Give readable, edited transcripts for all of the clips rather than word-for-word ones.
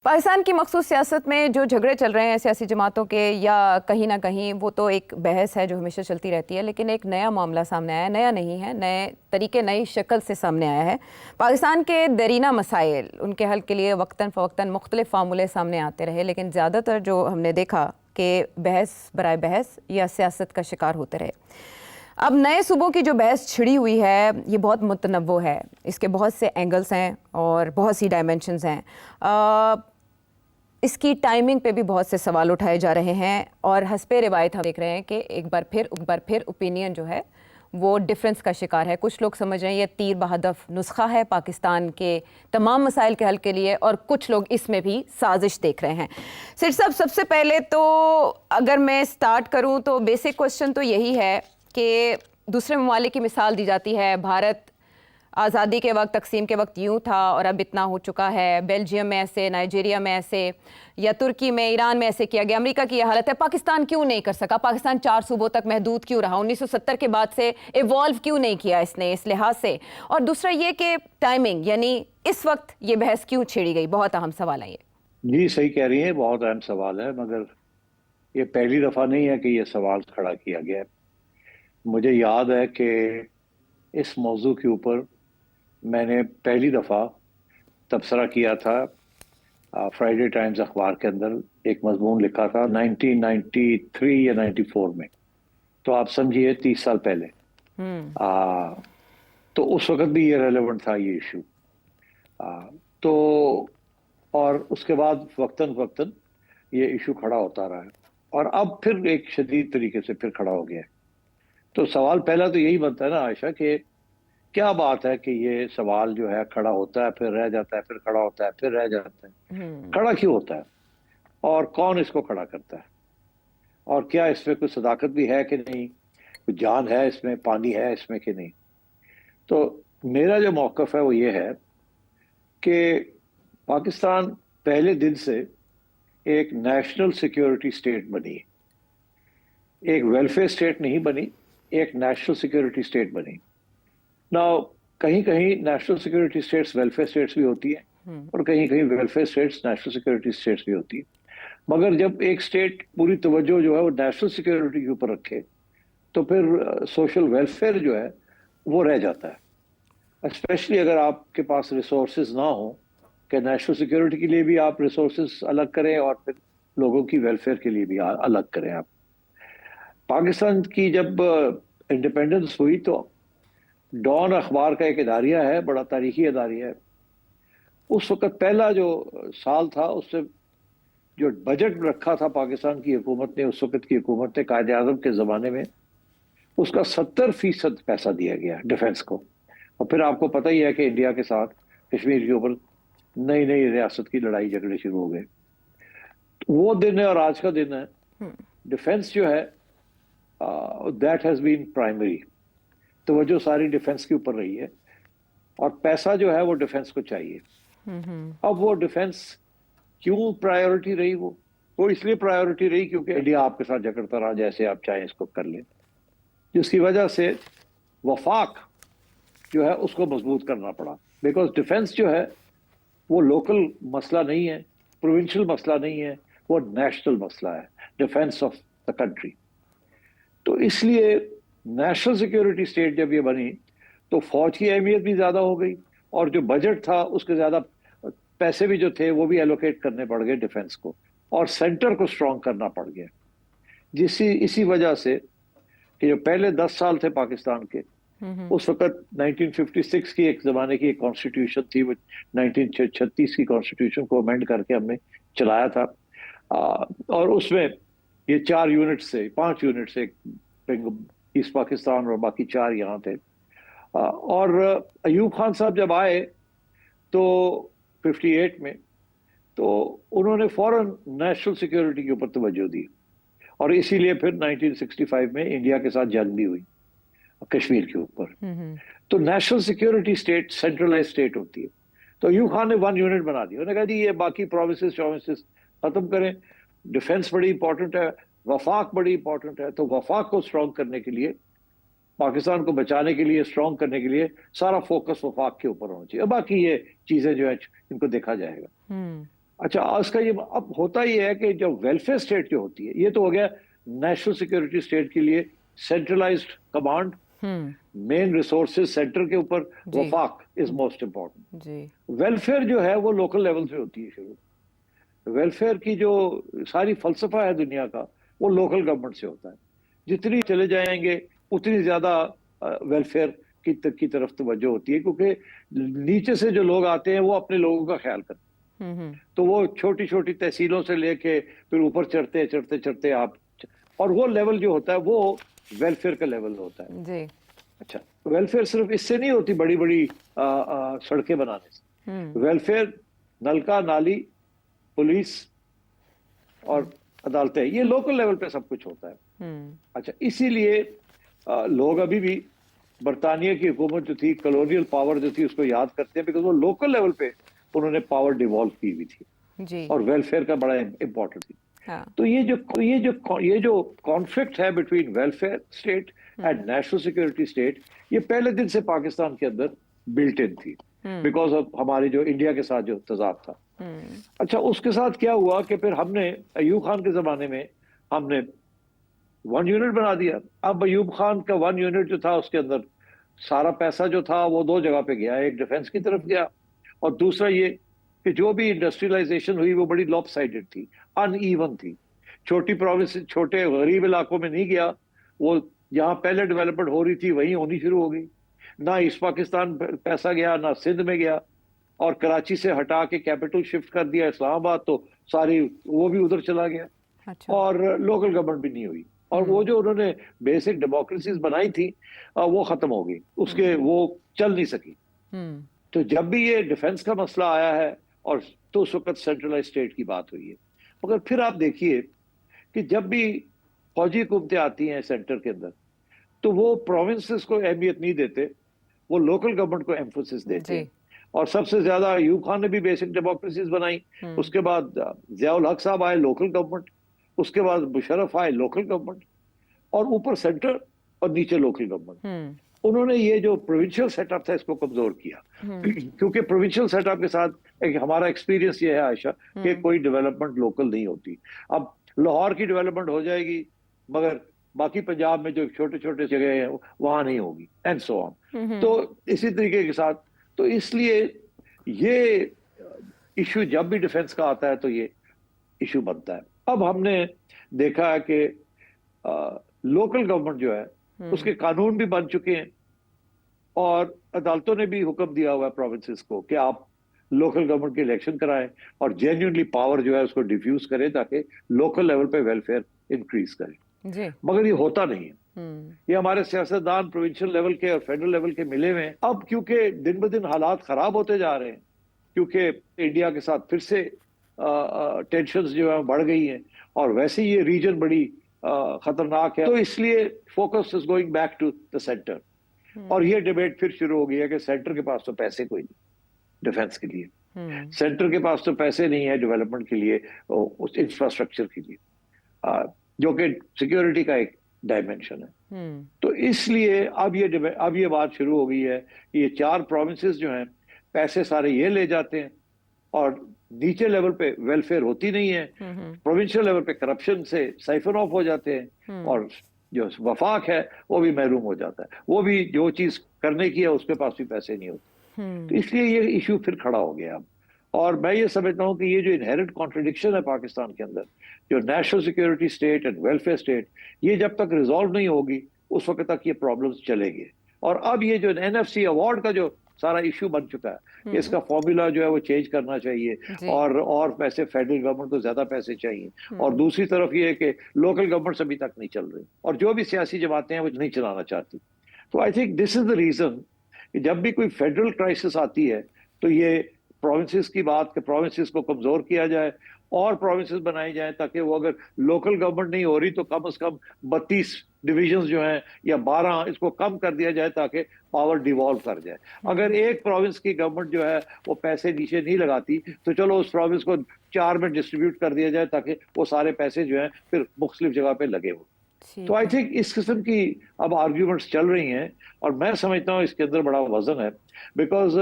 पाकिस्तान की मखसूस सियासत में जो झगड़े चल रहे हैं सियासी जमातों के, या कहीं ना कहीं वो तो एक बहस है जो हमेशा चलती रहती है, लेकिन एक नया मामला सामने आया है। नया नहीं है, नए तरीके नई शक्ल से सामने आया है। पाकिस्तान के देरीना मसाइल, उनके हल के लिए वक्तन फ़वक्तन मुख्तलिफ फार्मूले सामने आते रहे, लेकिन ज़्यादातर जो हमने देखा कि बहस बराए बहस या सियासत का शिकार होते रहे। अब नए सूबों की जो बहस छिड़ी हुई है ये बहुत मुतनव्वो है, इसके बहुत से एंगल्स हैं और बहुत सी डायमेंशंस हैं। इसकी टाइमिंग पे भी बहुत से सवाल उठाए जा रहे हैं और हस्बे रिवायत हम देख रहे हैं कि एक बार फिर ओपिनियन जो है वो डिफरेंस का शिकार है। कुछ लोग समझ रहे हैं ये तीर बहदफ नुस्खा है पाकिस्तान के तमाम मसाइल के हल के लिए, और कुछ लोग इसमें भी साजिश देख रहे हैं। सिर साहब, सबसे पहले तो अगर मैं स्टार्ट करूं तो बेसिक क्वेश्चन तो यही है कि दूसरे ममालिक की मिसाल दी जाती है। भारत आज़ादी के वक्त, तकसीम के वक्त यूं था और अब इतना हो चुका है। बेल्जियम में ऐसे, नाइजीरिया में ऐसे, या तुर्की में, ईरान में ऐसे किया गया। अमेरिका की यह हालत है। पाकिस्तान क्यों नहीं कर सका? पाकिस्तान 4 सूबों तक महदूद क्यों रहा? 1970 के बाद से इवॉल्व क्यों नहीं किया इसने इस लिहाज से? और दूसरा ये कि टाइमिंग, यानी इस वक्त ये बहस क्यों छेड़ी गई? बहुत अहम सवाल है ये। जी सही कह रही हैं, बहुत अहम सवाल है, मगर ये पहली दफा नहीं है कि ये सवाल खड़ा किया गया है। मुझे याद है कि इस मौजू के ऊपर मैंने पहली दफा तबसरा किया था फ्राइडे टाइम्स अखबार के अंदर। एक मजमून लिखा था 1993 या 94 में, तो आप समझिए 30 साल पहले। तो उस वक्त भी ये रेलेवेंट था ये इशू। तो और उसके बाद वक्तन वक्तन ये इशू खड़ा होता रहा है और अब फिर एक शदीद तरीके से फिर खड़ा हो गया है। तो सवाल पहला तो यही बनता है ना आयशा, कि क्या बात है कि ये सवाल जो है खड़ा होता है, फिर रह जाता है, फिर खड़ा होता है, फिर रह जाता है। खड़ा क्यों होता है और कौन इसको खड़ा करता है, और क्या इसमें कोई सदाकत भी है कि नहीं, कोई जान है इसमें, पानी है इसमें कि नहीं। तो मेरा जो मौकफ है वो ये है कि पाकिस्तान पहले दिन से एक नेशनल सिक्योरिटी स्टेट बनी, एक वेलफेयर स्टेट नहीं बनी, एक नेशनल सिक्योरिटी स्टेट बनी। ना कहीं कहीं national security states welfare states भी होती है और कहीं कहीं welfare states national security states भी होती है। मगर जब एक स्टेट पूरी तवज्जो जो है वो नेशनल सिक्योरिटी के ऊपर रखे, तो फिर सोशल वेलफेयर जो है वो रह जाता है। स्पेशली अगर आपके पास रिसोर्सेज ना हो कि नेशनल सिक्योरिटी के लिए भी आप रिसोर्सेज अलग करें और फिर लोगों की वेलफेयर के लिए भी अलग करें आप। पाकिस्तान की जब इंडिपेंडेंस हुई तो डॉन अखबार का एक इदारिया है, बड़ा तारीखी इदारिया है। उस वक्त पहला जो साल था, उससे जो बजट रखा था पाकिस्तान की हुकूमत ने, उस वक्त की हुकूमत ने कायदे आजम के ज़माने में, उसका 70% पैसा दिया गया डिफेंस को। और फिर आपको पता ही है कि इंडिया के साथ कश्मीर के ऊपर नई नई रियासत की लड़ाई झगड़े शुरू हो गए। तो वो दिन है और आज का दिन है। डिफेंस जो है दैट हैज बीन प्राइमरी, तो वो जो सारी डिफेंस के ऊपर रही है और पैसा जो है वो डिफेंस को चाहिए। अब वो डिफेंस क्यों प्रायोरिटी रही? वो इसलिए प्रायोरिटी रही क्योंकि इंडिया आपके साथ झगड़ता रहा, जैसे आप चाहें इसको कर लें, जिसकी वजह से वफाक जो है उसको मजबूत करना पड़ा। बिकॉज डिफेंस जो है वो लोकल मसला नहीं है, प्रोविंशियल मसला नहीं है, वो नेशनल मसला है, डिफेंस ऑफ द कंट्री। तो इसलिए नेशनल सिक्योरिटी स्टेट जब ये बनी तो फौज की अहमियत भी ज्यादा हो गई और जो बजट था उसके ज्यादा पैसे भी जो थे वो भी एलोकेट करने पड़ गए डिफेंस को, और सेंटर को स्ट्रांग करना पड़ गया। इसी वजह से कि जो पहले 10 साल थे पाकिस्तान के, उस वक्त 1956 की एक जमाने की एक कॉन्स्टिट्यूशन थी, वो 1936 की कॉन्स्टिट्यूशन को अमेंड करके हमने चलाया था। और उसमें ये 4 यूनिट से 5 यूनिट से, ईस्ट पाकिस्तान और बाकी 4 यहाँ थे। और अयूब खान साहब जब आए तो 58 में, तो उन्होंने फौरन नेशनल सिक्योरिटी के ऊपर तवज्जो दी और इसीलिए फिर 1965 में इंडिया के साथ जंग भी हुई कश्मीर के ऊपर। तो national security state centralise state होती है। तो अयूब खान ने 1 यूनिट बना दिया। उन्होंने कहा जी ये बाकी प्रोविंसेस चौविसेस खत्म करें, डिफेंस बड़ी इंपॉर्टेंट है, वफाक बड़ी इंपॉर्टेंट है। तो वफाक को स्ट्रॉन्ग करने के लिए, पाकिस्तान को बचाने के लिए, स्ट्रॉन्ग करने के लिए सारा फोकस वफाक के ऊपर होना चाहिए, और बाकी ये चीजें जो है इनको देखा जाएगा। अच्छा, उसका ये अब होता ये है कि जो वेलफेयर स्टेट जो होती है, ये तो हो गया नेशनल सिक्योरिटी स्टेट के लिए centralized command, main resources centre के ऊपर, जी वफाक इज मोस्ट इम्पोर्टेंट। जी। वेलफेयर जो है वो लोकल लेवल से होती है शुरू। वेलफेयर की जो सारी फलसफा है दुनिया का, वो लोकल गवर्नमेंट से होता है। जितनी चले जाएंगे उतनी ज्यादा वेलफेयर की तरफ तवज्जो होती है, क्योंकि नीचे से जो लोग आते हैं वो अपने लोगों का ख्याल करते हैं। तो वो छोटी छोटी तहसीलों से लेके फिर ऊपर चढ़ते चढ़ते चढ़ते आप, और वो लेवल जो होता है वो वेलफेयर का लेवल होता है। जी। अच्छा, वेलफेयर सिर्फ इससे नहीं होती, बड़ी बड़ी सड़कें बनाने से। वेलफेयर नलका नाली, पुलिस और अदालतें, ये लोकल लेवल पे सब कुछ होता है। अच्छा, इसीलिए लोग अभी भी बरतानिया की हुकूमत जो थी, कॉलोनियल पावर जो थी, उसको याद करते हैं, बिकॉज वो लोकल लेवल पे उन्होंने पावर डिवॉल्व की हुई थी जी। और वेलफेयर का बड़ा इम्पोर्टेंट थी। हाँ। तो ये जो कॉन्फ्लिक्ट है between welfare state and national security state, ये पहले दिन से पाकिस्तान के अंदर बिल्ट इन थी, बिकॉज ऑफ हमारे जो इंडिया के साथ जो तजाब था। अच्छा, उसके साथ क्या हुआ कि फिर हमने अयूब खान के जमाने में हमने वन यूनिट बना दिया। अब अयूब खान का वन यूनिट जो था, उसके अंदर सारा पैसा जो था वो दो जगह पे गया, एक डिफेंस की तरफ गया, और दूसरा ये कि जो भी इंडस्ट्रियलाइजेशन हुई वो बड़ी लॉपसाइडेड थी, अनइवन थी। छोटी प्रोविंस, छोटे गरीब इलाकों में नहीं गया वो, जहां पहले डेवलपमेंट हो रही थी वहीं होनी शुरू हो गई। ना ईस्ट पाकिस्तान पैसा गया, ना सिंध में गया, और कराची से हटा के कैपिटल शिफ्ट कर दिया इस्लामाबाद, तो सारी वो भी उधर चला गया। अच्छा। और लोकल गवर्नमेंट भी नहीं हुई, और वो जो उन्होंने बेसिक डेमोक्रेसीज बनाई थी वो खत्म हो गई, उसके वो चल नहीं सकी। तो जब भी ये डिफेंस का मसला आया है, और तो उस वक्त सेंट्रलाइज स्टेट की बात हुई है। मगर फिर आप देखिए कि जब भी फौजी हुकूमतें आती हैं सेंटर के अंदर, तो वो प्रोविंसेस को अहमियत नहीं देते, वो लोकल गवर्नमेंट को एम्फोसिस देते हैं। और सबसे ज्यादा अयूब खान ने भी बेसिक डेमोक्रेसीज बनाई, उसके बाद जियाउल हक साहब आए, लोकल गवर्नमेंट, उसके बाद मुशर्रफ आए, लोकल गवर्नमेंट, और ऊपर सेंटर और नीचे लोकल गवर्नमेंट। उन्होंने ये जो प्रोविंशियल सेटअप था इसको कमजोर किया, क्योंकि प्रोविंशियल सेटअप के साथ एक हमारा एक्सपीरियंस ये है आयशा, कि कोई डेवलपमेंट लोकल नहीं होती। अब लाहौर की डेवलपमेंट हो जाएगी, मगर बाकी पंजाब में जो छोटे छोटे जगह हैं वहां नहीं होगी, एंड सो ऑन। तो इसी तरीके के साथ, तो इसलिए ये इशू जब भी डिफेंस का आता है तो ये इशू बनता है। अब हमने देखा है कि लोकल गवर्नमेंट जो है उसके कानून भी बन चुके हैं, और अदालतों ने भी हुक्म दिया हुआ है प्रोविंसेस को कि आप लोकल गवर्नमेंट के इलेक्शन कराएं और जेन्युइनली पावर जो है उसको डिफ्यूज करें, ताकि लोकल लेवल पे वेलफेयर इंक्रीज करें जी। मगर ये होता नहीं है। ये हमारे सियासतदान प्रोविंशियल लेवल के और फेडरल लेवल के मिले हुए हैं। अब क्योंकि दिन ब दिन हालात खराब होते जा रहे हैं, क्योंकि इंडिया के साथ फिर से टेंशंस जो है बढ़ गई हैं, और वैसे ही ये रीजन बड़ी खतरनाक है, तो इसलिए focus is going back to the centre. और ये डिबेट फिर शुरू हो गई है कि सेंटर के पास तो पैसे कोई नहीं डिफेंस के लिए, सेंटर के पास तो पैसे नहीं है डेवलपमेंट के लिए, उस इंफ्रास्ट्रक्चर के लिए, जो कि सिक्योरिटी का एक डायमेंशन है। तो इसलिए अब ये बात शुरू हो गई है कि ये चार प्रोविंसेस जो हैं पैसे सारे ये ले जाते हैं, और नीचे लेवल पे वेलफेयर होती नहीं है, प्रोविंशियल लेवल पे करप्शन से साइफन ऑफ हो जाते हैं, और जो वफाक है वो भी महरूम हो जाता है, वो भी जो चीज करने की है उसके पास भी पैसे नहीं होते। तो इसलिए ये इशू फिर खड़ा हो गया अब। और मैं ये समझता हूँ कि ये जो इनहेरेंट कॉन्ट्रडिक्शन है पाकिस्तान के अंदर, जो national security state and welfare state, ये जब तक रिजॉल्व नहीं होगी उस वक्त तक ये प्रॉब्लम्स चलेंगे। और अब ये जो NFC अवार्ड का जो सारा इशू बन चुका है, इसका फॉर्मूला जो है वो चेंज करना चाहिए, और पैसे फेडरल गवर्नमेंट को ज्यादा पैसे चाहिए, और दूसरी तरफ ये है कि लोकल गवर्नमेंट अभी तक नहीं चल रही, और जो भी सियासी जमातें हैं वो नहीं चलाना चाहती। तो I think this is the reason कि जब भी कोई फेडरल क्राइसिस आती है तो ये प्रोविंसेस की बात, कि प्रोविंसेस को कमजोर किया जाए और प्रोविंसेस बनाई जाए, ताकि वो अगर लोकल गवर्नमेंट नहीं हो रही तो कम से कम 32 डिविजन्स जो हैं या 12 इसको कम कर दिया जाए, ताकि पावर डिवॉल्व कर जाए। अगर एक प्रोविंस की गवर्नमेंट जो है वो पैसे नीचे नहीं लगाती, तो चलो उस प्रोविंस को 4 में डिस्ट्रीब्यूट कर दिया जाए, ताकि वो सारे पैसे जो हैं फिर मुख्तलिफ जगह पे लगे हो। तो आई थिंक इस किस्म की अब आर्ग्यूमेंट्स चल रही हैं, और मैं समझता हूँ इसके अंदर बड़ा वजन है, बिकॉज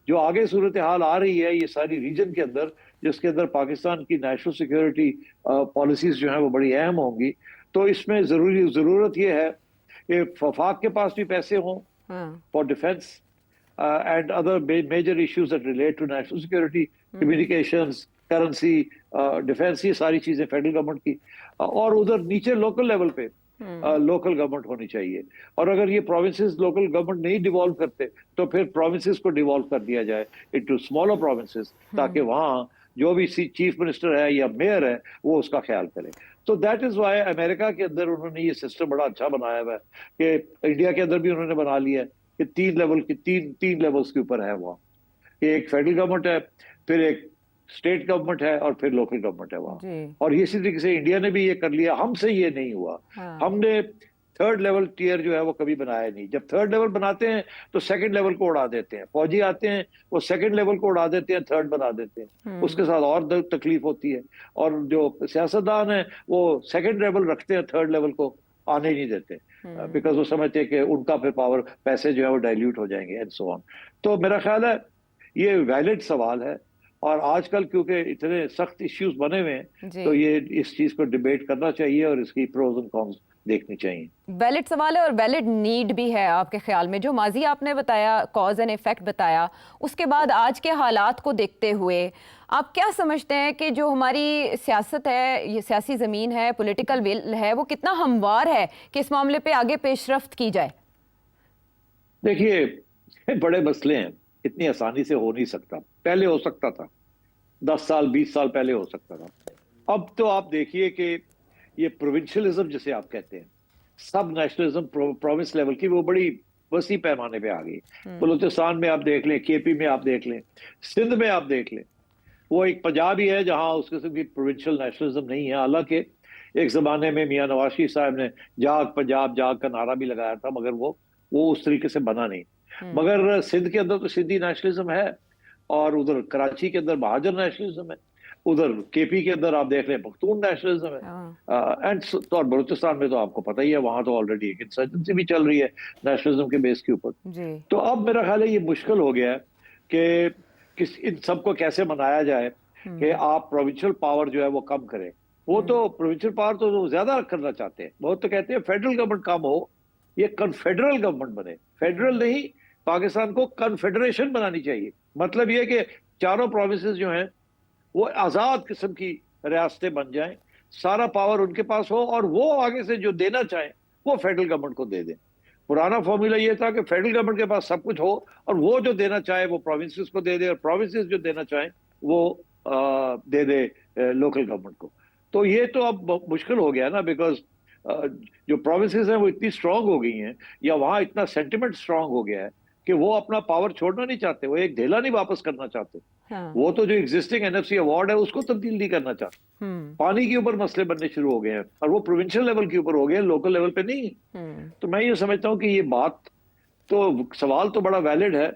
जो आगे सूरत हाल आ रही है ये सारी रीजन के अंदर, जिसके अंदर पाकिस्तान की नेशनल सिक्योरिटी पॉलिसीज जो है वो बड़ी अहम होंगी, तो इसमें जरूरत ये है कि वफाक के पास भी पैसे हों for defence and other major issues that relate to national security, communications, currency, defence, ये सारी चीजें फेडरल गवर्नमेंट की, और उधर नीचे लोकल लेवल पे लोकल गवर्नमेंट होनी चाहिए। और अगर ये प्रोविंसेस लोकल गवर्नमेंट नहीं डिवॉल्व करते तो फिर प्रोविंसेस को डिवॉल्व कर दिया जाए इनटू स्मॉलर प्रोविंसेस, ताकि वहाँ जो भी चीफ मिनिस्टर है या मेयर है वो उसका ख्याल करे। तो दैट इज वाई अमेरिका के अंदर उन्होंने ये सिस्टम बड़ा अच्छा बनाया हुआ है, कि इंडिया के अंदर भी उन्होंने बना लिया है कि तीन लेवल्स के ऊपर है वहाँ, कि एक फेडरल गवर्नमेंट है, फिर एक स्टेट गवर्नमेंट है, और फिर लोकल गवर्नमेंट है वहाँ। और इसी तरीके से इंडिया ने भी ये कर लिया, हमसे ये नहीं हुआ। हमने थर्ड लेवल टियर जो है वो कभी बनाया नहीं। जब थर्ड लेवल बनाते हैं तो सेकंड लेवल को उड़ा देते हैं, फौजी आते हैं वो सेकंड लेवल को उड़ा देते हैं, थर्ड बना देते हैं, उसके साथ और तकलीफ होती है। और जो सियासतदान है वो सेकंड लेवल रखते हैं, थर्ड लेवल को आने नहीं देते, बिकॉज वो समझते हैं कि उनका फिर पावर, पैसे जो है वो डाइल्यूट हो जाएंगे एंड सो ऑन। तो मेरा ख्याल है ये वैलिड सवाल है, और आजकल क्योंकि इतने सख्त इश्यूज बने हुए हैं तो ये इस चीज को डिबेट करना चाहिए और इसकी प्रोज एंड कॉन्स देखनी चाहिए। वैलिड सवाल है और वैलिड नीड भी है। आपके ख्याल में जो माजी आपने बताया, कॉज एंड इफेक्ट बताया, उसके बाद आज के हालात को देखते हुए आप क्या समझते हैं कि जो हमारी सियासत है, ये सियासी ज़मीन है, पॉलिटिकल विल है, वो कितना हमवार है कि इस मामले पे आगे पेशरफ्त की जाए? देखिए बड़े मसले हैं, इतनी आसानी से हो नहीं सकता। पहले हो सकता था, 10 साल 20 साल पहले हो सकता था। अब तो आप देखिए कि ये प्रोविंशियलिज्म जिसे आप कहते हैं, सब नेशनलिज्म प्रोविंस लेवल की, वो बड़ी वसी पैमाने पे आ गई। बलूचिस्तान में आप देख लें, केपी में आप देख लें, सिंध में आप देख लें, वो एक पंजाब ही है जहां उस किस्म की प्रोविंशियल नेशनलिज्म नहीं है। हालांकि एक जमाने में मियां नवाज शरीफ साहब ने जाग पंजाब जाग का नारा भी लगाया था, मगर वो उस तरीके से बना नहीं। मगर सिंध के अंदर तो सिंधी नेशनलिज्म है, और उधर कराची के अंदर महाजर नेशनलिज्म है, उधर केपी के अंदर आप देख रहे हैं पख्तून नेशनलिज्म है, एंड तो और बलूचिस्तान में तो आपको पता ही है, वहां तो ऑलरेडी एक इंसर्जेंसी भी चल रही है नेशनलिज्म के बेस के ऊपर। तो अब मेरा ख्याल है ये मुश्किल हो गया है कि इन सबको कैसे मनाया जाए कि आप प्रोविंशियल पावर जो है वो कम करें। वो तो प्रोविंशियल पावर तो ज्यादा करना चाहते हैं, बहुत तो कहते हैं फेडरल गवर्नमेंट कम हो, ये कन्फेडरल गवर्नमेंट बने। फेडरल नहीं, पाकिस्तान को कन्फेडरेशन बनानी चाहिए। मतलब ये कि चारों प्रोविंसेस जो हैं वो आजाद किस्म की रियासतें बन जाएं, सारा पावर उनके पास हो, और वो आगे से जो देना चाहें वो फेडरल गवर्नमेंट को दे दें। पुराना फॉर्मूला ये था कि फेडरल गवर्नमेंट के पास सब कुछ हो, और वो जो देना चाहे वो प्रोविंसेस को दे दे, और प्रोविंसेस जो देना चाहें वो दे दे लोकल गवर्नमेंट को। तो ये तो अब मुश्किल हो गया ना, बिकॉज जो प्रोविंसेस हैं वो इतनी स्ट्रांग हो गई हैं, या वहां इतना सेंटिमेंट स्ट्रांग हो गया है कि वो अपना पावर छोड़ना नहीं चाहते, वो एक ढेला नहीं वापस करना चाहते। वो तो जो एग्जिस्टिंग एनएफसी अवार्ड है उसको तब्दील नहीं करना चाहते। पानी के ऊपर मसले बनने शुरू हो गए हैं, और वो प्रोविंशियल लेवल के ऊपर हो गए, लोकल लेवल पे नहीं। तो मैं ये समझता हूँ कि ये बात तो, सवाल तो बड़ा वैलिड है,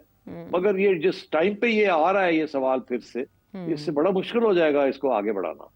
मगर ये जिस टाइम पे ये आ रहा है ये सवाल फिर से, इससे बड़ा मुश्किल हो जाएगा इसको आगे बढ़ाना।